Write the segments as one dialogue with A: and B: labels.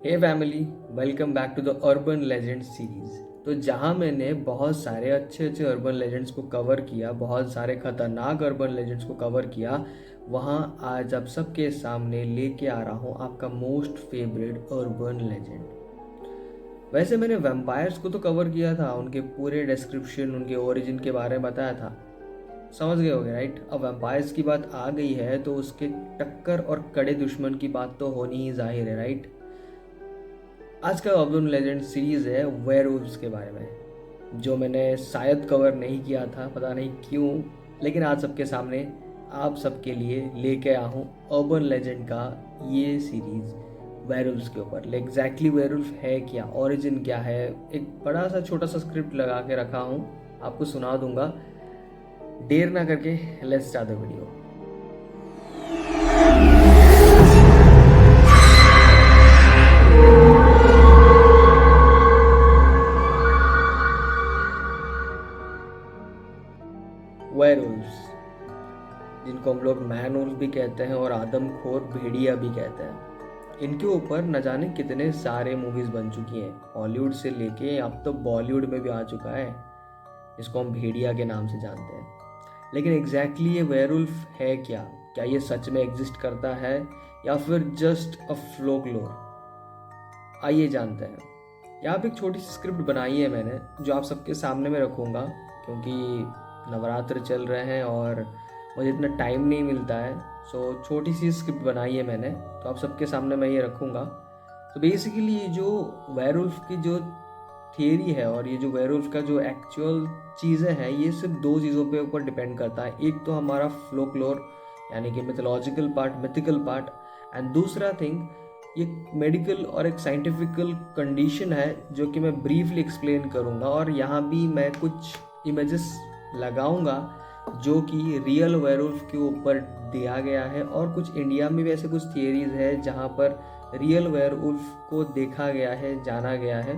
A: Hey family, welcome back to the urban legend series. तो जहाँ मैंने बहुत सारे अच्छे अच्छे अर्बन लेजेंड्स को कवर किया, बहुत सारे खतरनाक अर्बन लेजेंड्स को कवर किया, वहाँ आज आप सबके सामने लेके आ रहा हूँ आपका मोस्ट फेवरेट अर्बन लेजेंड। वैसे मैंने वैम्पायर्स को तो कवर किया था, उनके पूरे डिस्क्रिप्शन, उनके ओरिजिन के बारे में बताया था, समझ गए होगे राइट। अब वैम्पायर्स की बात आ गई है तो उसके टक्कर और कड़े दुश्मन की बात तो होनी ही जाहिर है राइट। आज का अर्बन लेजेंड सीरीज है वेयरवुल्व्स के बारे में, जो मैंने शायद कवर नहीं किया था, पता नहीं क्यों, लेकिन आज सबके सामने आप सबके लिए लेके आया हूँ अर्बन लेजेंड का ये सीरीज वेयरवुल्व्स के ऊपर। एग्जैक्टली वेयरवुल्फ है क्या, ओरिजिन क्या है, एक बड़ा सा छोटा सा स्क्रिप्ट लगा के रखा हूँ, आपको सुना दूंगा। देर ना करके let's start the video. Werewolves, जिनको हम लोग मैन वुल्फ भी कहते हैं और आदमखोर भेड़िया भी कहते हैं, इनके ऊपर न जाने कितने सारे मूवीज बन चुकी हैं, हॉलीवुड से लेके अब तो बॉलीवुड में भी आ चुका है, जिसको हम भेड़िया के नाम से जानते हैं। लेकिन एग्जैक्टली ये वेयरवुल्फ है क्या, क्या ये सच में एग्जिस्ट करता है या फिर जस्ट अ फ्लोकलोर? आइए जानते हैं। यहाँ पे एक छोटी सी स्क्रिप्ट बनाई है मैंने, जो आप सबके सामने में रखूँगा, क्योंकि नवरात्र चल रहे हैं और मुझे इतना टाइम नहीं मिलता है। सो छोटी सी स्क्रिप्ट बनाई है मैंने, तो आप सबके सामने मैं ये रखूँगा। तो बेसिकली ये जो वेयरवुल्फ की जो थियरी है और ये जो वेयरवुल्फ का जो एक्चुअल चीज़ें हैं, ये सिर्फ दो चीज़ों पे ऊपर डिपेंड करता है। एक तो हमारा फ्लोकलोर यानी कि mythological part, mythical part, and दूसरा थिंग ये मेडिकल और एक साइंटिफिकल कंडीशन है, जो कि मैं ब्रीफली एक्सप्लेन करूँगा। और यहाँ भी मैं कुछ इमेजेस लगाऊंगा जो कि रियल वेयरवुल्फ के ऊपर दिया गया है, और कुछ इंडिया में भी ऐसे कुछ थियरीज है जहाँ पर रियल वेयरवुल्फ को देखा गया है, जाना गया है।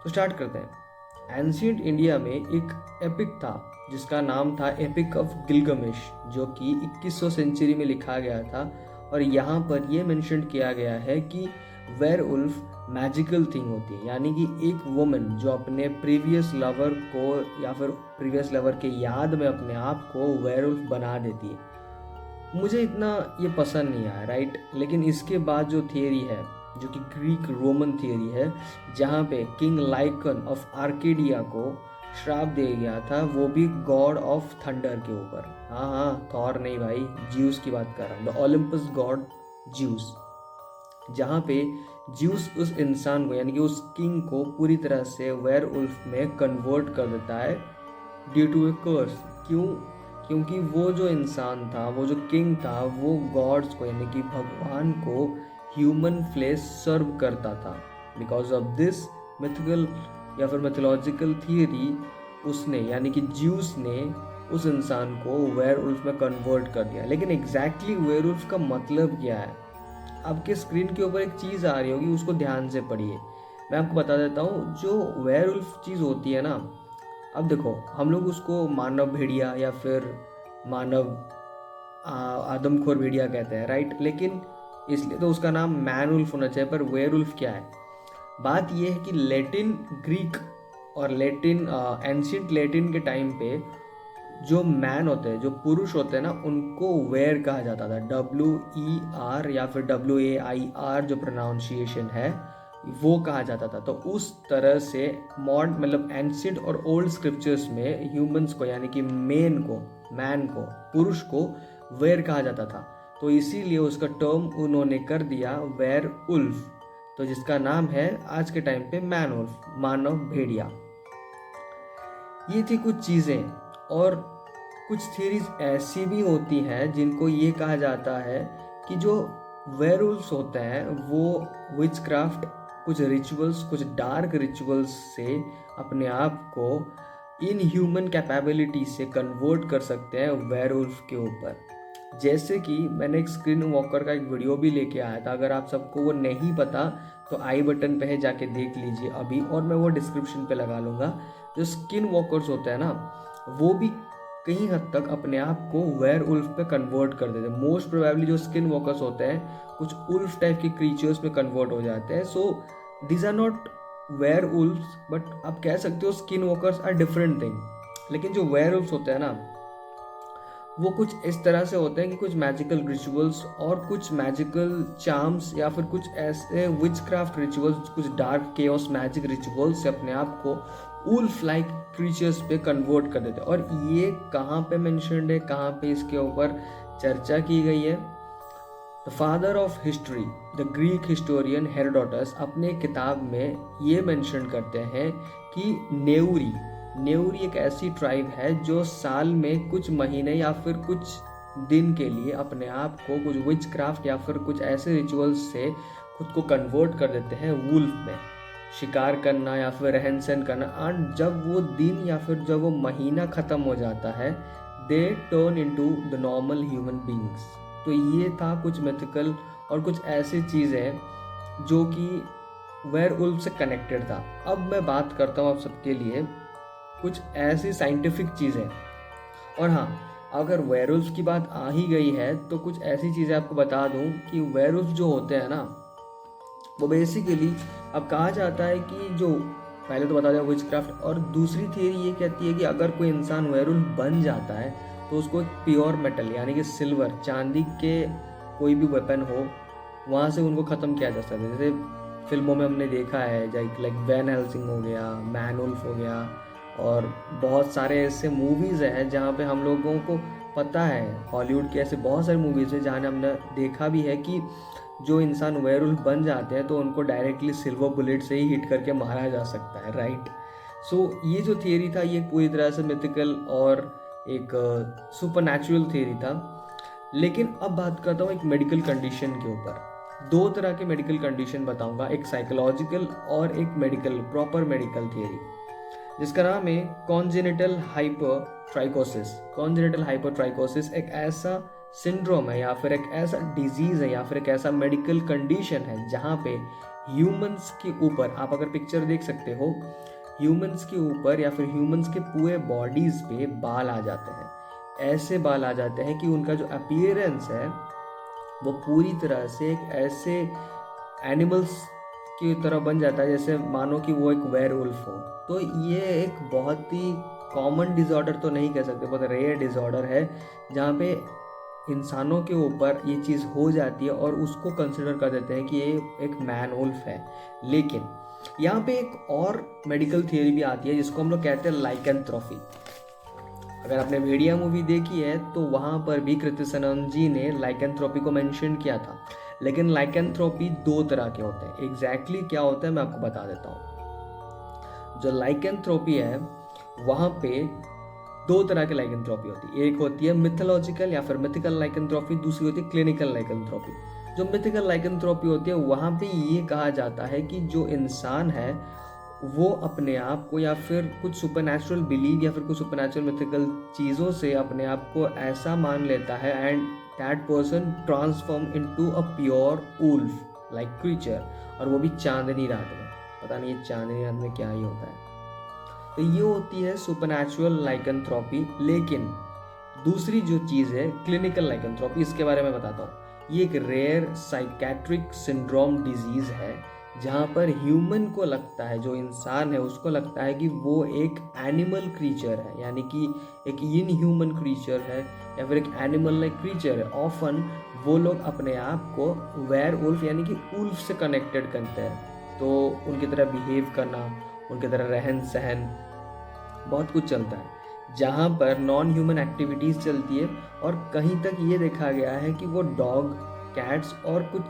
A: तो स्टार्ट करते हैं। एंशियंट इंडिया में एक एपिक था जिसका नाम था एपिक ऑफ गिलगमेश, जो कि 2100 सेंचुरी में लिखा गया था। और यहाँ पर यह मेंशन किया गया है कि वेयरवुल्फ मैजिकल थिंग होती है, यानी कि एक वुमन जो अपने प्रीवियस लवर को या फिर प्रीवियस लवर के याद में अपने आप को वेयरवुल्फ बना देती है। मुझे इतना ये पसंद नहीं आया राइट। लेकिन इसके बाद जो थियरी है, जो कि ग्रीक रोमन थियरी है, जहाँ पे किंग लाइकन ऑफ आर्केडिया को श्राप दिया गया था, वो भी गॉड ऑफ थंडर के ऊपर। हाँ हाँ, थॉर नहीं भाई, ज्यूस की बात कर रहा हूँ, द ओलंपस गॉड ज्यूस। जहाँ पे ज्यूस उस इंसान को यानी कि उस किंग को पूरी तरह से वेयरवुल्फ में कन्वर्ट कर देता है ड्यू टू ए कर्स। क्यों? क्योंकि वो जो इंसान था, वो जो किंग था, वो गॉड्स को यानी कि भगवान को ह्यूमन फ्लेश सर्व करता था। बिकॉज ऑफ दिस मिथिकल या फिर मिथोलॉजिकल थियरी, उसने यानी कि ज्यूस ने उस इंसान को वेयरवुल्फ में कन्वर्ट कर दिया। लेकिन एग्जैक्टली वेयरवुल्फ का मतलब क्या है? आपके स्क्रीन के ऊपर एक चीज़ आ रही होगी, उसको ध्यान से पढ़िए। मैं आपको बता देता हूँ, जो वेयरवुल्फ चीज़ होती है ना, अब देखो, हम लोग उसको मानव भेड़िया या फिर मानव आदमखोर भेड़िया कहते हैं राइट। लेकिन इसलिए तो उसका नाम मैन वुल्फ होना चाहिए, पर वेयरवुल्फ क्या है? बात यह है कि लैटिन, ग्रीक और लैटिन, एंशियंट लैटिन के टाइम पे जो मैन होते हैं, जो पुरुष होते हैं ना, उनको वेयर कहा जाता था, WER या फिर WAIR जो प्रोनाउंसिएशन है वो कहा जाता था। तो उस तरह से मॉडर्न मतलब एंशियंट और ओल्ड स्क्रिप्चर्स में ह्यूमंस को यानी कि मैन को, पुरुष को वेयर कहा जाता था। तो इसीलिए उसका टर्म उन्होंने कर दिया वेयर उल्फ, तो जिसका नाम है आज के टाइम पे मैन उल्फ, मानव भेड़िया। ये थी कुछ चीज़ें। और कुछ थ्योरीज ऐसी भी होती हैं जिनको ये कहा जाता है कि जो वेयरवुल्व्स होते हैं वो विचक्राफ्ट, कुछ रिचुअल्स, कुछ डार्क रिचुअल्स से अपने आप को इन ह्यूमन कैपेबिलिटी से कन्वर्ट कर सकते हैं वेयरवुल्फ के ऊपर। जैसे कि मैंने एक स्किन वॉकर का एक वीडियो भी लेके आया था, अगर आप सबको वो नहीं पता तो आई बटन पे है, जाके देख लीजिए अभी, और मैं वो डिस्क्रिप्शन पे लगा लूँगा। जो स्किन वॉकर्स होते हैं ना, वो भी कहीं हद तक अपने आप को वेयरवुल्फ पे कन्वर्ट कर देते हैं। मोस्ट प्रोबेबली जो स्किन वॉकर्स होते हैं कुछ उल्फ टाइप के क्रीचर्स में कन्वर्ट हो जाते हैं. So these are not werewolves, but आप कह सकते हो skin walkers are different thing. लेकिन जो वेयर उल्फ्स होते हैं ना, वो कुछ इस तरह से होते हैं कि कुछ मैजिकल रिचुअल्स और कुछ मैजिकल चार्म्स या फिर कुछ ऐसे विचक्राफ्ट रिचुअल्स, कुछ डार्क केओस मैजिक रिचुअल्स से अपने आप को वुल्फ लाइक क्रीचर्स पे कन्वर्ट कर देते हैं. और ये कहाँ पे मेंशन्ड है, कहाँ पे इसके ऊपर चर्चा की गई है? The father of history, the Greek historian Herodotus अपने किताब में ये मेंशन करते हैं कि नेउरी एक ऐसी ट्राइब है जो साल में कुछ महीने या फिर कुछ दिन के लिए अपने आप को कुछ विच क्राफ्ट या फिर कुछ ऐसे रिचुअल्स से खुद को कन्वर्ट कर देते हैं वुल्फ में. शिकार करना या फिर रहन सहन करना, और जब वो दिन या फिर जब वो महीना ख़त्म हो जाता है, they turn into the normal human beings. तो ये था कुछ मिथिकल और कुछ ऐसी चीज़ें जो कि वेयर उल्फ से कनेक्टेड था. अब मैं बात करता हूँ आप सबके लिए कुछ ऐसी साइंटिफिक चीज़ें. और हाँ, अगर वेयरवुल्फ की बात आ ही गई है तो कुछ ऐसी चीज़ें आपको बता दूं कि वेयरवुल्फ जो होते हैं ना, वो बेसिकली अब कहा जाता है कि जो पहले तो बता दिया विचक्राफ्ट, और दूसरी थियरी ये कहती है कि अगर कोई इंसान वेयरवुल्फ बन जाता है तो उसको एक प्योर मेटल यानी कि सिल्वर, चांदी के कोई भी वेपन हो, वहाँ से उनको ख़त्म किया जा सकता है. जैसे फिल्मों में हमने देखा है, लाइक वैन हेल्सिंग हो गया, मैनवुल्फ हो गया, और बहुत सारे ऐसे मूवीज़ हैं जहाँ पे हम लोगों को पता है, हॉलीवुड के ऐसे बहुत सारे मूवीज़ हैं जहाँ हमने देखा भी है कि जो इंसान वेयरवुल्फ बन जाते हैं तो उनको डायरेक्टली सिल्वर बुलेट से ही हिट करके मारा जा सकता है, राइट? सो ये जो थियरी था ये पूरी तरह से मिथिकल और एक सुपर थियरी था. लेकिन अब बात करता हूँ एक मेडिकल कंडीशन के ऊपर. दो तरह के मेडिकल कंडीशन बताऊंगा, एक साइकोलॉजिकल और एक मेडिकल, प्रॉपर मेडिकल थियरी, जिसका नाम है कॉन्जेनिटल हाइपरट्राइकोसिस. कॉन्जेनिटल हाइपरट्राइकोसिस एक ऐसा सिंड्रोम है या फिर एक ऐसा डिजीज है या फिर एक ऐसा मेडिकल कंडीशन है जहाँ पे ह्यूमंस के ऊपर, आप अगर पिक्चर देख सकते हो, ह्यूमंस के ऊपर या फिर ह्यूमंस के पूरे बॉडीज पे बाल आ जाते हैं. ऐसे बाल आ जाते हैं कि उनका जो अपीयरेंस है वो पूरी तरह से एक ऐसे एनिमल्स की तरह बन जाता है, जैसे मानो कि वो एक वेयरवुल्फ हो. तो ये एक बहुत ही कॉमन डिसऑर्डर तो नहीं कह सकते, बहुत रेयर डिसऑर्डर है जहाँ पे इंसानों के ऊपर ये चीज़ हो जाती है और उसको कंसिडर कर देते हैं कि ये एक मैन वुल्फ है. लेकिन यहाँ पे एक और मेडिकल थियरी भी आती है जिसको हम लोग कहते हैं लाइकेंथ्रोपी. अगर आपने भेड़िया मूवी देखी है तो वहाँ पर भी कृति सनन जी ने लाइकेंथ्रोपी को मेंशन किया था. लेकिन लाइकेंथ्रोपी दो तरह के होते हैं. एग्जैक्टली क्या होता है मैं आपको बता देता हूँ. जो लाइकेंथ्रोपी है वहाँ पे दो तरह की लाइकेंथ्रोपी होती है. एक होती है मिथोलॉजिकल या फिर मिथिकल लाइकेंथ्रोपी, दूसरी होती है क्लिनिकल लाइकेंथ्रोपी. जो मिथिकल लाइकेंथ्रोपी होती है वहाँ पे ये कहा जाता है कि जो इंसान है वो अपने आप को या फिर कुछ सुपरनैचुरल बिलीव या फिर कुछ सुपरनैचुरल मिथिकल चीज़ों से अपने आप को ऐसा मान लेता है and that person transform into a pure wolf like creature, और वो भी चांदनी रात में. पता नहीं ये चांदनी रात में क्या ही होता है. तो ये होती है सुपरनैचुरल लाइकेंथ्रोपी. लेकिन दूसरी जो चीज़ है क्लिनिकल लाइकेंथ्रोपी, इसके बारे में बताता हूँ. ये एक रेयर साइकेट्रिक सिंड्रोम डिजीज़ है जहाँ पर ह्यूमन को लगता है, जो इंसान है उसको लगता है कि वो एक एनिमल क्रीचर है, यानी कि एक इनह्यूमन क्रीचर है या फिर एक एनिमल लाइक क्रीचर है. ऑफन वो लोग अपने आप को वेयर उल्फ यानी कि उल्फ से कनेक्टेड करते हैं. तो उनकी तरह बिहेव करना, उनकी तरह रहन सहन, बहुत कुछ चलता है जहाँ पर नॉन ह्यूमन एक्टिविटीज़ चलती है. और कहीं तक ये देखा गया है कि वो डॉग, कैट्स और कुछ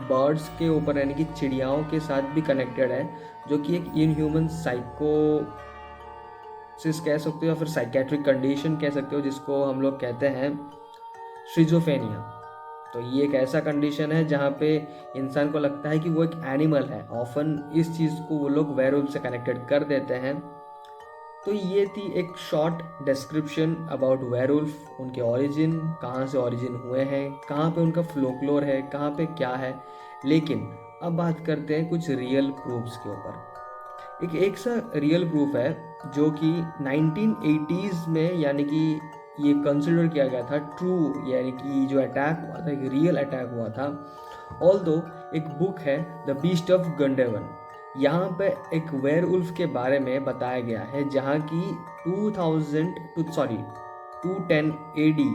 A: बर्ड्स के ऊपर यानी कि चिड़ियाओं के साथ भी कनेक्टेड है, जो कि एक इनह्यूमन साइकोसिस कह सकते हो या फिर साइकेट्रिक कंडीशन कह सकते हो, जिसको हम लोग कहते हैं शिजोफेनिया. तो ये एक ऐसा कंडीशन है जहाँ पे इंसान को लगता है कि वो एक एनिमल है. ऑफन इस चीज़ को वो लोग वेयरवुल्फ से कनेक्टेड कर देते हैं. तो ये थी एक शॉर्ट डिस्क्रिप्शन अबाउट वेयरवुल्फ, उनके ओरिजिन, कहाँ से ओरिजिन हुए हैं, कहाँ पे उनका फ्लोक्लोर है, कहाँ पे क्या है. लेकिन अब बात करते हैं कुछ रियल प्रूफ्स के ऊपर. एक सा रियल प्रूफ है जो कि 1980s में, यानी कि ये कंसिडर किया गया था ट्रू, यानी कि जो अटैक हुआ था, एक रियल अटैक हुआ था, ऑल्दो एक बुक है द बीस्ट ऑफ गंडेवन, यहाँ पे एक वेयरवुल्फ के बारे में बताया गया है जहाँ की 210 एडी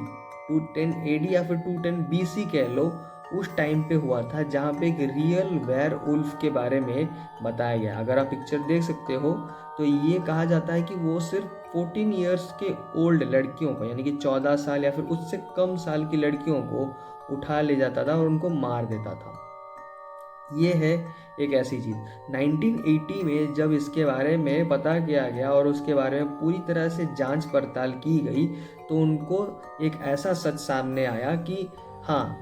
A: 210 एडी या फिर 210 बीसी कह लो, उस टाइम पे हुआ था, जहाँ पे एक रियल वेयरवुल्फ के बारे में बताया गया। अगर आप पिक्चर देख सकते हो तो ये कहा जाता है कि वो सिर्फ 14 ईयर्स के ओल्ड लड़कियों को, यानी कि 14 साल या फिर उससे कम साल की लड़कियों को उठा ले जाता था और उनको मार देता था। ये है एक ऐसी चीज़। 1980 में जब इसके बारे में पता किया गया और उसके बारे में पूरी तरह से जांच पड़ताल की गई, तो उनको एक ऐसा सच सामने आया कि हाँ,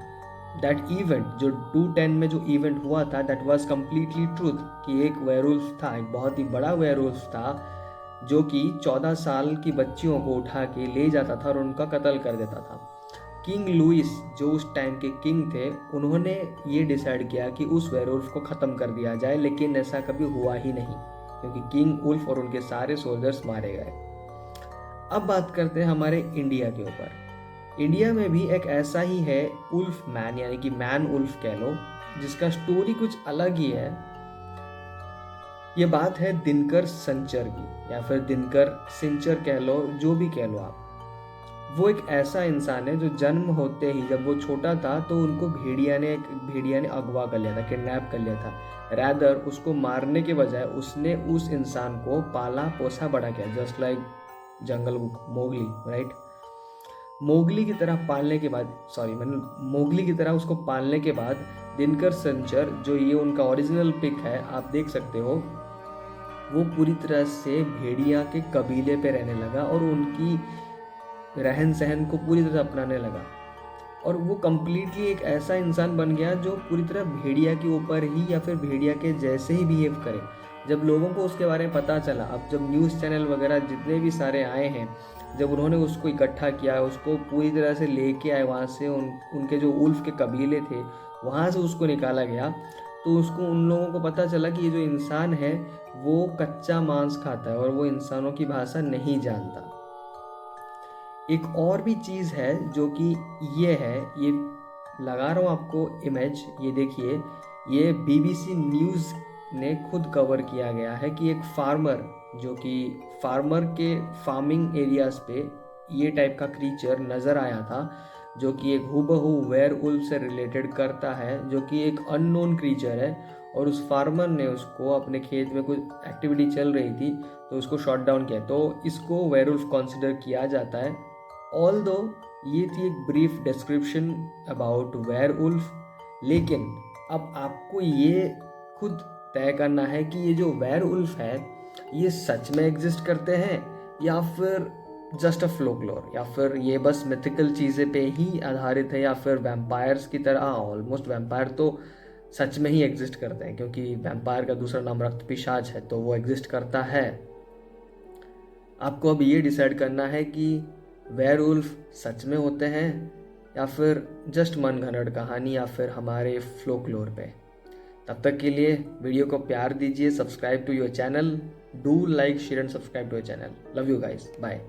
A: दैट इवेंट जो 210 में जो इवेंट हुआ था, दैट वाज कम्प्लीटली ट्रूथ, कि एक वेयरवुल्फ था, एक बहुत ही बड़ा वेयरवुल्फ था जो कि 14 साल की बच्चियों को उठा के ले जाता था और उनका कत्ल कर देता था। किंग लुइस जो उस टाइम के किंग थे, उन्होंने ये डिसाइड किया कि उस वेयरवुल्फ को ख़त्म कर दिया जाए, लेकिन ऐसा कभी हुआ ही नहीं क्योंकि किंग वुल्फ और उनके सारे सोल्जर्स मारे गए। अब बात करते हैं हमारे इंडिया के ऊपर। इंडिया में भी एक ऐसा ही है उल्फ मैन, यानी कि मैन उल्फ कह लो, जिसका स्टोरी कुछ अलग ही है। ये बात है दिनकर संचर की, या फिर दिनकर सिंचर कह लो, जो भी कह लो आप। वो एक ऐसा इंसान है जो जन्म होते ही, जब वो छोटा था तो उनको भेड़िया ने अगवा कर लिया था, किडनैप कर लिया था। रैदर उसको मारने के बजाय उसने उस इंसान को पाला पोसा बड़ा किया, जस्ट लाइक जंगल बुक मोगली, राइट। मोगली की तरह उसको पालने के बाद दिनकर संचर, जो ये उनका ओरिजिनल पिक है, आप देख सकते हो, वो पूरी तरह से भेड़िया के कबीले पे रहने लगा और उनकी रहन सहन को पूरी तरह अपनाने लगा। और वो कम्प्लीटली एक ऐसा इंसान बन गया जो पूरी तरह भेड़िया के ऊपर ही या फिर भेड़िया के जैसे ही बिहेव करे। जब लोगों को उसके बारे में पता चला, अब जब न्यूज़ चैनल वगैरह जितने भी सारे आए हैं, जब उन्होंने उसको इकट्ठा किया, उसको पूरी तरह से लेके आए वहाँ से, उनके जो उल्फ के कबीले थे वहाँ से उसको निकाला गया, तो उसको उन लोगों को पता चला कि ये जो इंसान है वो कच्चा मांस खाता है और वो इंसानों की भाषा नहीं जानता। एक और भी चीज़ है जो कि ये है, ये लगा रहा हूँ आपको इमेज, ये देखिए, ये BBC न्यूज़ ने खुद कवर किया गया है कि एक फार्मर, जो कि फार्मर के फार्मिंग एरियाज पे ये टाइप का क्रीचर नज़र आया था, जो कि एक हूबहू वेयरवुल्फ से रिलेटेड करता है, जो कि एक अननोन क्रीचर है। और उस फार्मर ने उसको अपने खेत में कुछ एक्टिविटी चल रही थी तो उसको शॉट डाउन किया, तो इसको वेयरवुल्फ कंसिडर किया जाता है। ऑल्दो ये थी एक ब्रीफ डिस्क्रिप्शन अबाउट वेयरवुल्फ, लेकिन अब आपको ये खुद तय करना है कि ये जो वेयरवुल्फ है ये सच में एग्जिस्ट करते हैं या फिर जस्ट अ फ्लोकलोर, या फिर ये बस मिथिकल चीज़ें पे ही आधारित है, या फिर वैम्पायर्स की तरह। ऑलमोस्ट वैम्पायर तो सच में ही एग्जिस्ट करते हैं, क्योंकि वैम्पायर का दूसरा नाम रक्त पिशाच है, तो वो एग्जिस्ट करता है। आपको अब ये डिसाइड करना है कि वेयरवुल्फ सच में होते हैं या फिर जस्ट मनगढ़ंत कहानी या फिर हमारे फ्लोकलोर पे। तब तक के लिए वीडियो को प्यार दीजिए, subscribe to your channel, do like share and subscribe to your channel. Love you guys, bye.